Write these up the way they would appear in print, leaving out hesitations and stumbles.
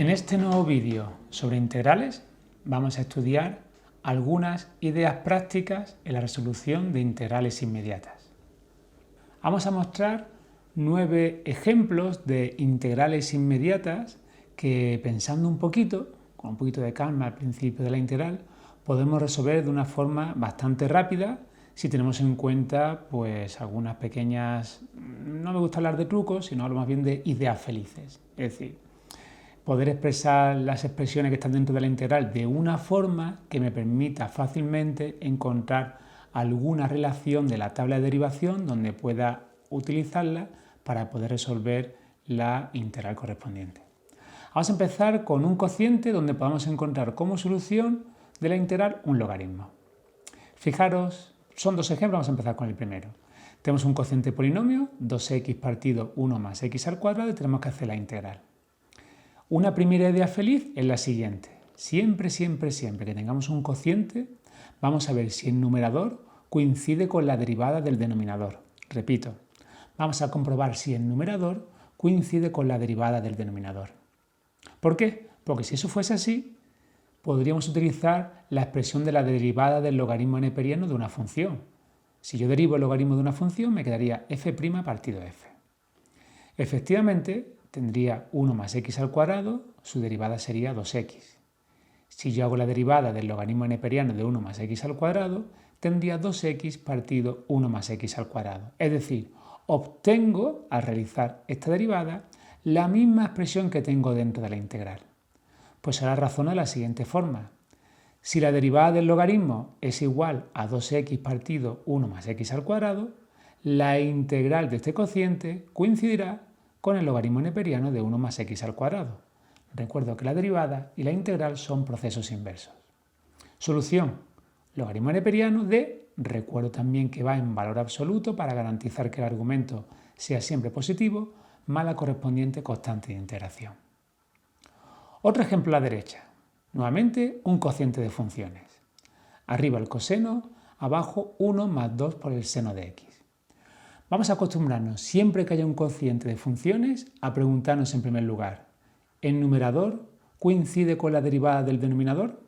En este nuevo vídeo sobre integrales vamos a estudiar algunas ideas prácticas en la resolución de integrales inmediatas. Vamos a mostrar 9 ejemplos de integrales inmediatas que, pensando un poquito, con un poquito de calma al principio de la integral, podemos resolver de una forma bastante rápida si tenemos en cuenta pues algunas pequeñas, no me gusta hablar de trucos, sino hablo más bien de ideas felices. Es decir, poder expresar las expresiones que están dentro de la integral de una forma que me permita fácilmente encontrar alguna relación de la tabla de derivación donde pueda utilizarla para poder resolver la integral correspondiente. Vamos a empezar con un cociente donde podamos encontrar como solución de la integral un logaritmo. Fijaros, son dos ejemplos, vamos a empezar con el primero. Tenemos un cociente polinomio, 2x partido 1 más x al cuadrado, y tenemos que hacer la integral. Una primera idea feliz es la siguiente. Siempre que tengamos un cociente, vamos a ver si el numerador coincide con la derivada del denominador. Repito, vamos a comprobar si el numerador coincide con la derivada del denominador. ¿Por qué? Porque si eso fuese así, podríamos utilizar la expresión de la derivada del logaritmo neperiano de una función. Si yo derivo el logaritmo de una función, me quedaría f' partido f. Efectivamente, tendría 1 más x al cuadrado, su derivada sería 2x. Si yo hago la derivada del logaritmo neperiano de 1 más x al cuadrado, tendría 2x partido 1 más x al cuadrado. Es decir, obtengo, al realizar esta derivada, la misma expresión que tengo dentro de la integral. Pues ahora razono de la siguiente forma. Si la derivada del logaritmo es igual a 2x partido 1 más x al cuadrado, la integral de este cociente coincidirá con el logaritmo neperiano de 1 más x al cuadrado. Recuerdo que la derivada y la integral son procesos inversos. Solución: logaritmo neperiano de, recuerdo también que va en valor absoluto para garantizar que el argumento sea siempre positivo, más la correspondiente constante de integración. Otro ejemplo a la derecha. Nuevamente un cociente de funciones. Arriba el coseno, abajo 1 más 2 por el seno de x. Vamos a acostumbrarnos, siempre que haya un cociente de funciones, a preguntarnos en primer lugar, ¿el numerador coincide con la derivada del denominador?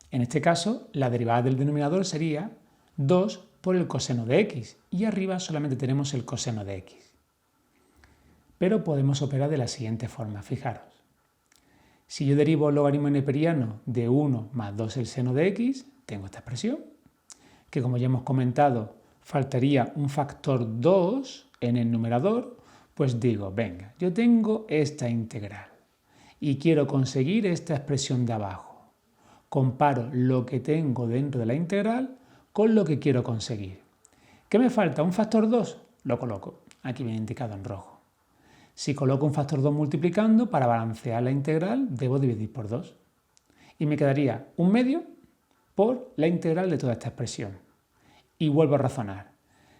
En este caso, la derivada del denominador sería 2 por el coseno de x, y arriba solamente tenemos el coseno de x. Pero podemos operar de la siguiente forma, fijaros. Si yo derivo el logaritmo neperiano de 1 más 2 el seno de x, tengo esta expresión, que como ya hemos comentado, faltaría un factor 2 en el numerador, pues digo, venga, yo tengo esta integral y quiero conseguir esta expresión de abajo. Comparo lo que tengo dentro de la integral con lo que quiero conseguir. ¿Qué me falta? ¿Un factor 2? Lo coloco, aquí viene indicado en rojo. Si coloco un factor 2 multiplicando, para balancear la integral debo dividir por 2. Y me quedaría un medio por la integral de toda esta expresión. Y vuelvo a razonar.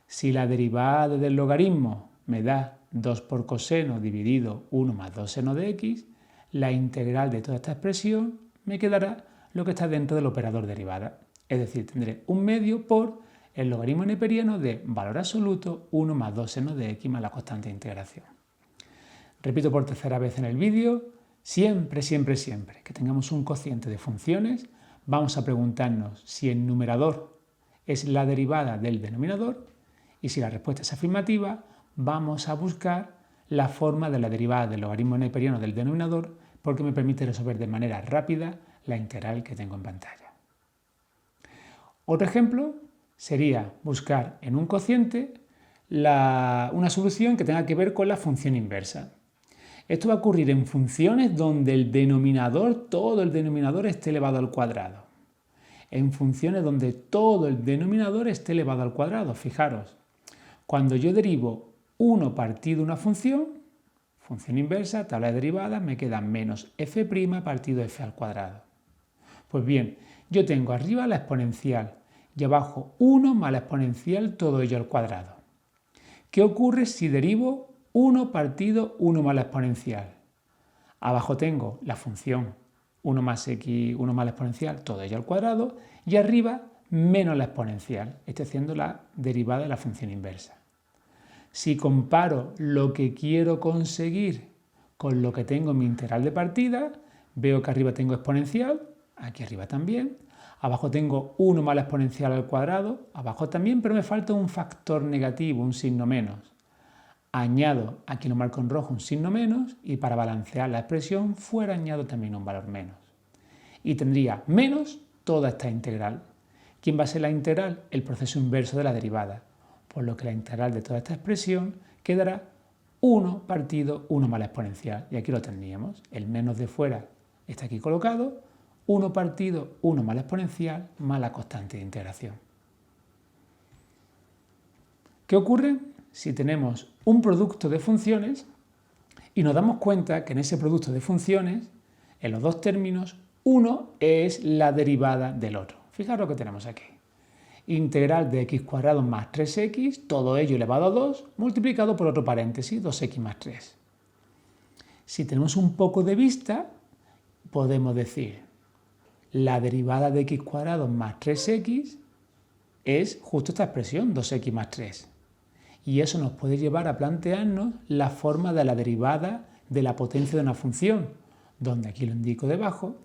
Si la derivada del logaritmo me da 2 por coseno dividido 1 más 2 seno de x, la integral de toda esta expresión me quedará lo que está dentro del operador derivada. Es decir, tendré un medio por el logaritmo neperiano de valor absoluto 1 más 2 seno de x más la constante de integración. Repito por tercera vez en el vídeo, siempre que tengamos un cociente de funciones, vamos a preguntarnos si el numerador es la derivada del denominador, y si la respuesta es afirmativa, vamos a buscar la forma de la derivada del logaritmo neperiano del denominador, porque me permite resolver de manera rápida la integral que tengo en pantalla. Otro ejemplo sería buscar en un cociente una solución que tenga que ver con la función inversa. Esto va a ocurrir en funciones donde el denominador, todo el denominador esté elevado al cuadrado. En funciones donde todo el denominador esté elevado al cuadrado. Fijaros, cuando yo derivo 1 partido una función inversa, tabla de derivadas, me queda menos f' partido f al cuadrado. Pues bien, yo tengo arriba la exponencial y abajo 1 más la exponencial, todo ello al cuadrado. ¿Qué ocurre si derivo 1 partido 1 más la exponencial? Abajo tengo la función 1 más x, 1 más la exponencial, todo ello al cuadrado, y arriba menos la exponencial, estoy haciendo la derivada de la función inversa. Si comparo lo que quiero conseguir con lo que tengo en mi integral de partida. Veo que arriba tengo exponencial, aquí arriba también. Abajo tengo 1 más la exponencial al cuadrado, abajo también, pero me falta un factor negativo, un signo menos. Añado, aquí lo marco en rojo, un signo menos, y para balancear la expresión fuera añado también un valor menos. Y tendría menos toda esta integral. ¿Quién va a ser la integral? El proceso inverso de la derivada. Por lo que la integral de toda esta expresión quedará 1 partido 1 más la exponencial. Y aquí lo tendríamos. El menos de fuera está aquí colocado. 1 partido 1 más la exponencial más la constante de integración. ¿Qué ocurre si tenemos un producto de funciones y nos damos cuenta que en ese producto de funciones, en los dos términos, uno es la derivada del otro? Fijaros lo que tenemos aquí. Integral de x cuadrado más 3x, todo ello elevado a 2, multiplicado por otro paréntesis, 2x más 3. Si tenemos un poco de vista, podemos decir, la derivada de x cuadrado más 3x es justo esta expresión, 2x más 3. Y eso nos puede llevar a plantearnos la forma de la derivada de la potencia de una función, donde aquí lo indico debajo.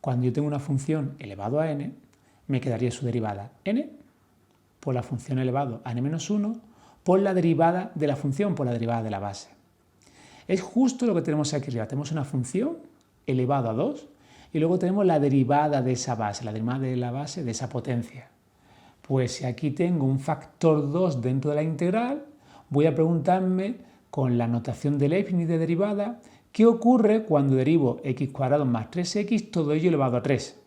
Cuando yo tengo una función elevado a n, me quedaría su derivada n por la función elevado a n-1 por la derivada de la función, por la derivada de la base. Es justo lo que tenemos aquí arriba. Tenemos una función elevado a 2 y luego tenemos la derivada de esa base, la derivada de la base de esa potencia. Pues si aquí tengo un factor 2 dentro de la integral, voy a preguntarme con la notación de Leibniz de derivada, ¿qué ocurre cuando derivo x cuadrado más 3x, todo ello elevado a 3?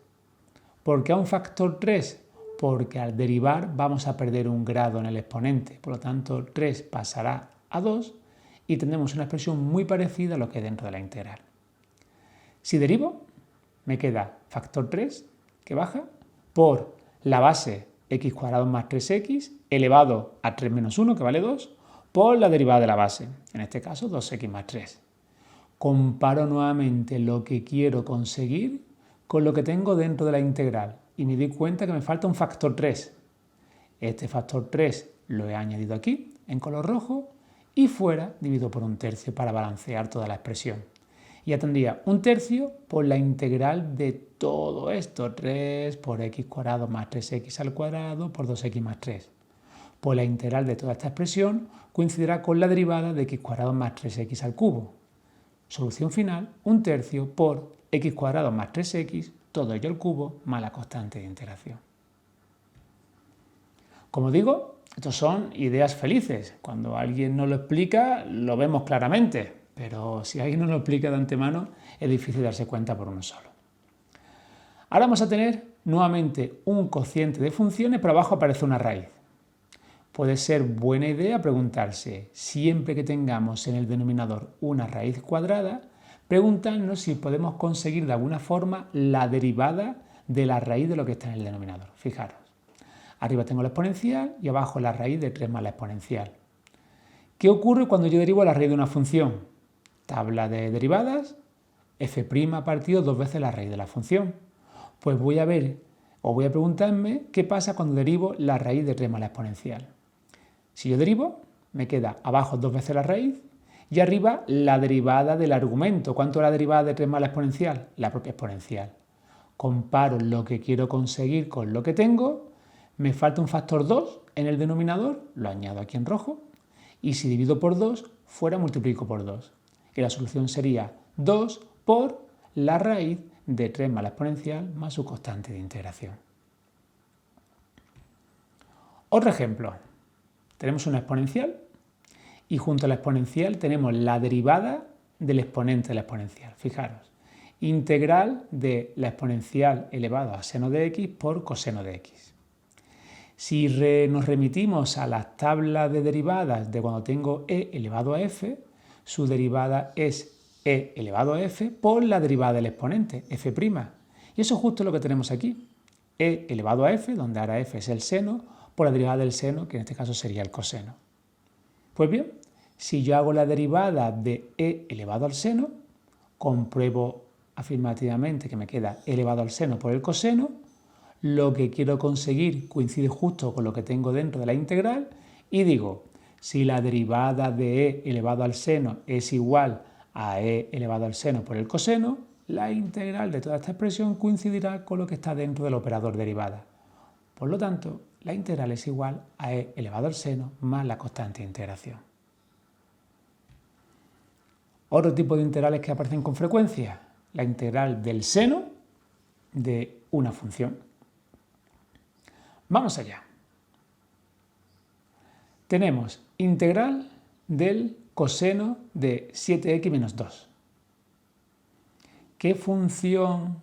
¿Por qué a un factor 3? Porque al derivar vamos a perder un grado en el exponente, por lo tanto 3 pasará a 2 y tendremos una expresión muy parecida a lo que hay dentro de la integral. Si derivo, me queda factor 3, que baja, por la base x cuadrado más 3x elevado a 3 menos 1, que vale 2, por la derivada de la base, en este caso 2x más 3. Comparo nuevamente lo que quiero conseguir con lo que tengo dentro de la integral y me doy cuenta que me falta un factor 3. Este factor 3 lo he añadido aquí, en color rojo, y fuera divido por 1/3 para balancear toda la expresión. Y ya tendría 1/3 por la integral de todo esto, 3 por x cuadrado más 3x al cuadrado por 2x más 3. Pues la integral de toda esta expresión coincidirá con la derivada de x cuadrado más 3x al cubo. Solución final, 1/3 por x cuadrado más 3x, todo ello al cubo, más la constante de integración. Como digo, estos son ideas felices. Cuando alguien nos lo explica, lo vemos claramente. Pero si alguien nos lo explica de antemano, es difícil darse cuenta por uno solo. Ahora vamos a tener nuevamente un cociente de funciones, pero abajo aparece una raíz. Puede ser buena idea preguntarse, siempre que tengamos en el denominador una raíz cuadrada, preguntarnos si podemos conseguir de alguna forma la derivada de la raíz de lo que está en el denominador. Fijaros, arriba tengo la exponencial y abajo la raíz de 3 más la exponencial. ¿Qué ocurre cuando yo derivo la raíz de una función? Tabla de derivadas, f' partido 2 veces la raíz de la función. Pues voy a ver, o voy a preguntarme, ¿qué pasa cuando derivo la raíz de 3 más la exponencial? Si yo derivo, me queda abajo 2 veces la raíz y arriba la derivada del argumento. ¿Cuánto es la derivada de 3 más la exponencial? La propia exponencial. Comparo lo que quiero conseguir con lo que tengo, me falta un factor 2 en el denominador, lo añado aquí en rojo, y si divido por 2, fuera multiplico por 2. Y la solución sería 2 por la raíz de 3 más la exponencial más su constante de integración. Otro ejemplo. Tenemos una exponencial y junto a la exponencial tenemos la derivada del exponente de la exponencial. Fijaros, integral de la exponencial elevado a seno de x por coseno de x. Si nos remitimos a las tablas de derivadas de cuando tengo e elevado a f, su derivada es e elevado a f por la derivada del exponente, f'. Y eso es justo lo que tenemos aquí. E elevado a f, donde ahora f es el seno, por la derivada del seno, que en este caso sería el coseno. Pues bien, si yo hago la derivada de e elevado al seno, compruebo afirmativamente que me queda e elevado al seno por el coseno, lo que quiero conseguir coincide justo con lo que tengo dentro de la integral y digo, si la derivada de e elevado al seno es igual a e elevado al seno por el coseno, la integral de toda esta expresión coincidirá con lo que está dentro del operador derivada. Por lo tanto, la integral es igual a e elevado al seno más la constante de integración. Otro tipo de integrales que aparecen con frecuencia, la integral del seno de una función. Vamos allá. Tenemos integral del coseno de 7x menos 2. ¿Qué función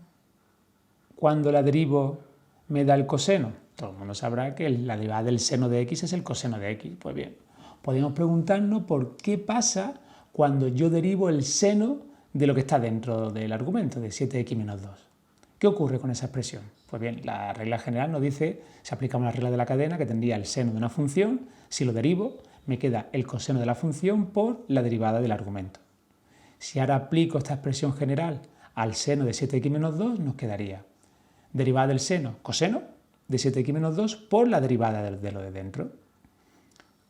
cuando la derivo me da el coseno? Todo el mundo sabrá que la derivada del seno de x es el coseno de x. Pues bien, podemos preguntarnos por qué pasa cuando yo derivo el seno de lo que está dentro del argumento de 7x menos 2. ¿Qué ocurre con esa expresión? Pues bien, la regla general nos dice, si aplicamos la regla de la cadena, que tendría el seno de una función, si lo derivo, me queda el coseno de la función por la derivada del argumento. Si ahora aplico esta expresión general al seno de 7x menos 2, nos quedaría derivada del seno, coseno de 7x menos 2 por la derivada de lo de dentro.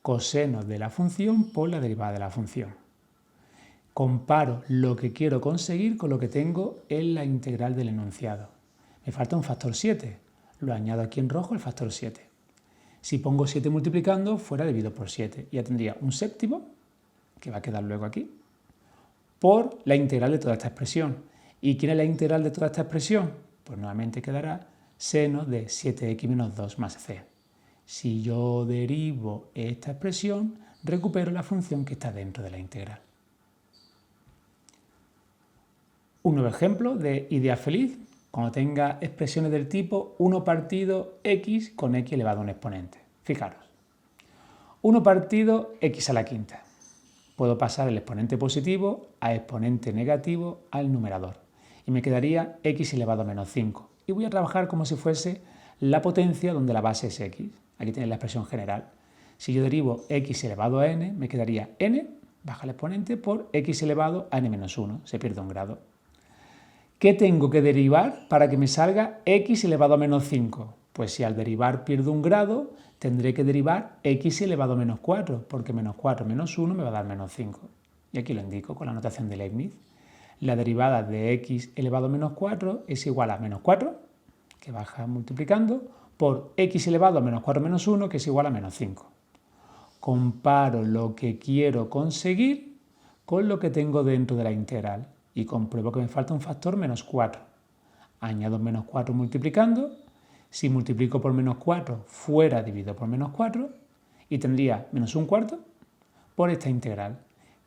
Coseno de la función por la derivada de la función. Comparo lo que quiero conseguir con lo que tengo en la integral del enunciado. Me falta un factor 7. Lo añado aquí en rojo el factor 7. Si pongo 7 multiplicando, fuera dividido por 7. Ya tendría un séptimo, que va a quedar luego aquí, por la integral de toda esta expresión. ¿Y quién es la integral de toda esta expresión? Pues nuevamente quedará seno de 7x menos 2 más c. Si yo derivo esta expresión, recupero la función que está dentro de la integral. Un nuevo ejemplo de idea feliz, cuando tenga expresiones del tipo 1 partido x con x elevado a un exponente. Fijaros, 1 partido x a la quinta. Puedo pasar el exponente positivo a exponente negativo al numerador y me quedaría x elevado a menos 5. Y voy a trabajar como si fuese la potencia donde la base es x. Aquí tenéis la expresión general. Si yo derivo x elevado a n, me quedaría n, baja el exponente, por x elevado a n menos 1. Se pierde un grado. ¿Qué tengo que derivar para que me salga x elevado a menos 5? Pues si al derivar pierdo un grado, tendré que derivar x elevado a menos 4, porque menos 4 menos 1 me va a dar menos 5. Y aquí lo indico con la notación de Leibniz. La derivada de x elevado a menos 4 es igual a menos 4, que baja multiplicando, por x elevado a menos 4 menos 1, que es igual a menos 5. Comparo lo que quiero conseguir con lo que tengo dentro de la integral y compruebo que me falta un factor menos 4. Añado menos 4 multiplicando. Si multiplico por menos 4, fuera dividido por menos 4, y tendría menos un cuarto por esta integral.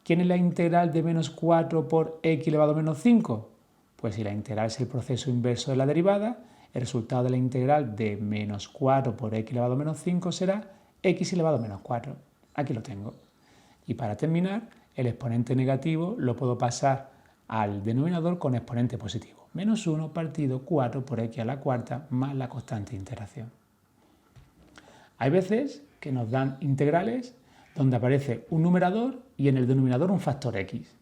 ¿Quién es la integral de menos 4 por x elevado a menos 5? Pues si la integral es el proceso inverso de la derivada, el resultado de la integral de menos 4 por x elevado a menos 5 será x elevado a menos 4. Aquí lo tengo. Y para terminar, el exponente negativo lo puedo pasar al denominador con exponente positivo. Menos 1 partido 4 por x a la cuarta más la constante de integración. Hay veces que nos dan integrales donde aparece un numerador y en el denominador un factor x.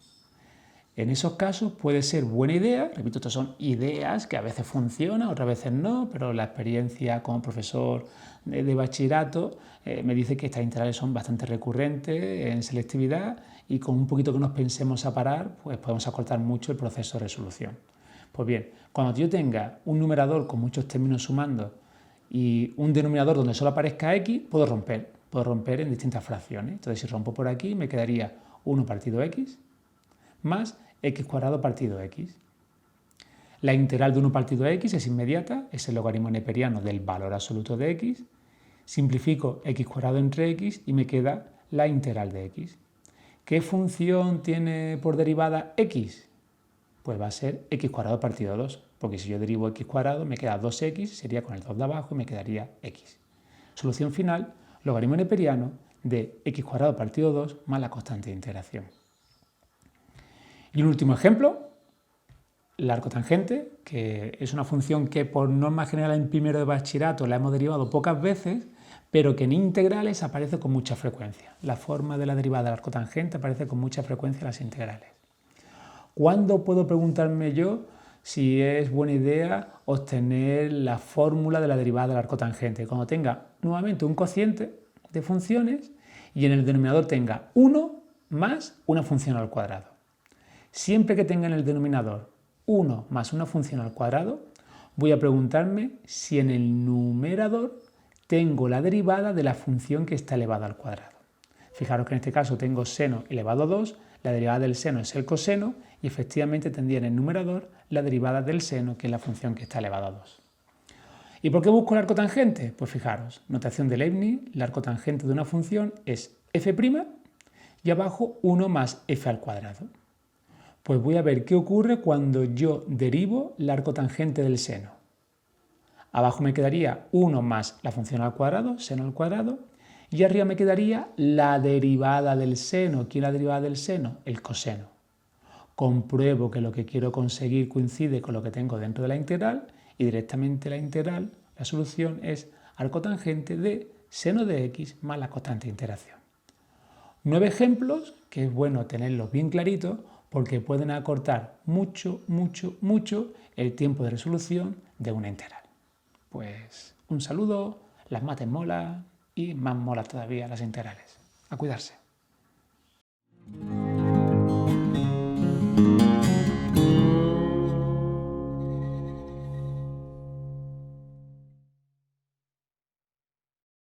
En esos casos puede ser buena idea, repito, estas son ideas que a veces funcionan, otras veces no, pero la experiencia como profesor de bachillerato me dice que estas integrales son bastante recurrentes en selectividad y con un poquito que nos pensemos a parar, pues podemos acortar mucho el proceso de resolución. Pues bien, cuando yo tenga un numerador con muchos términos sumando y un denominador donde solo aparezca x, puedo romper en distintas fracciones. Entonces, si rompo por aquí, me quedaría 1 partido x más x cuadrado partido x. La integral de 1 partido x es inmediata, es el logaritmo neperiano del valor absoluto de x. Simplifico x cuadrado entre x y me queda la integral de x. ¿Qué función tiene por derivada x? Pues va a ser x cuadrado partido 2, porque si yo derivo x cuadrado me queda 2x, sería con el 2 de abajo y me quedaría x. Solución final, logaritmo neperiano de x cuadrado partido 2 más la constante de integración. Y un último ejemplo, la arcotangente, que es una función que por norma general en primero de bachillerato la hemos derivado pocas veces, pero que en integrales aparece con mucha frecuencia. La forma de la derivada de la arcotangente aparece con mucha frecuencia en las integrales. ¿Cuándo puedo preguntarme yo si es buena idea obtener la fórmula de la derivada de la arcotangente? Cuando tenga nuevamente un cociente de funciones y en el denominador tenga 1 más una función al cuadrado. Siempre que tenga en el denominador 1 más una función al cuadrado, voy a preguntarme si en el numerador tengo la derivada de la función que está elevada al cuadrado. Fijaros que en este caso tengo seno elevado a 2, la derivada del seno es el coseno y efectivamente tendría en el numerador la derivada del seno, que es la función que está elevada a 2. ¿Y por qué busco el arco tangente? Pues fijaros, notación de Leibniz, el arco tangente de una función es f' y abajo 1 más f al cuadrado. Pues voy a ver qué ocurre cuando yo derivo el arco tangente del seno. Abajo me quedaría 1 más la función al cuadrado, seno al cuadrado, y arriba me quedaría la derivada del seno. ¿Quién es la derivada del seno? El coseno. Compruebo que lo que quiero conseguir coincide con lo que tengo dentro de la integral y directamente la integral, la solución es arco tangente de seno de x más la constante de integración. 9 ejemplos que es bueno tenerlos bien claritos porque pueden acortar mucho el tiempo de resolución de una integral. Pues un saludo, las mates mola y más mola todavía las integrales. A cuidarse.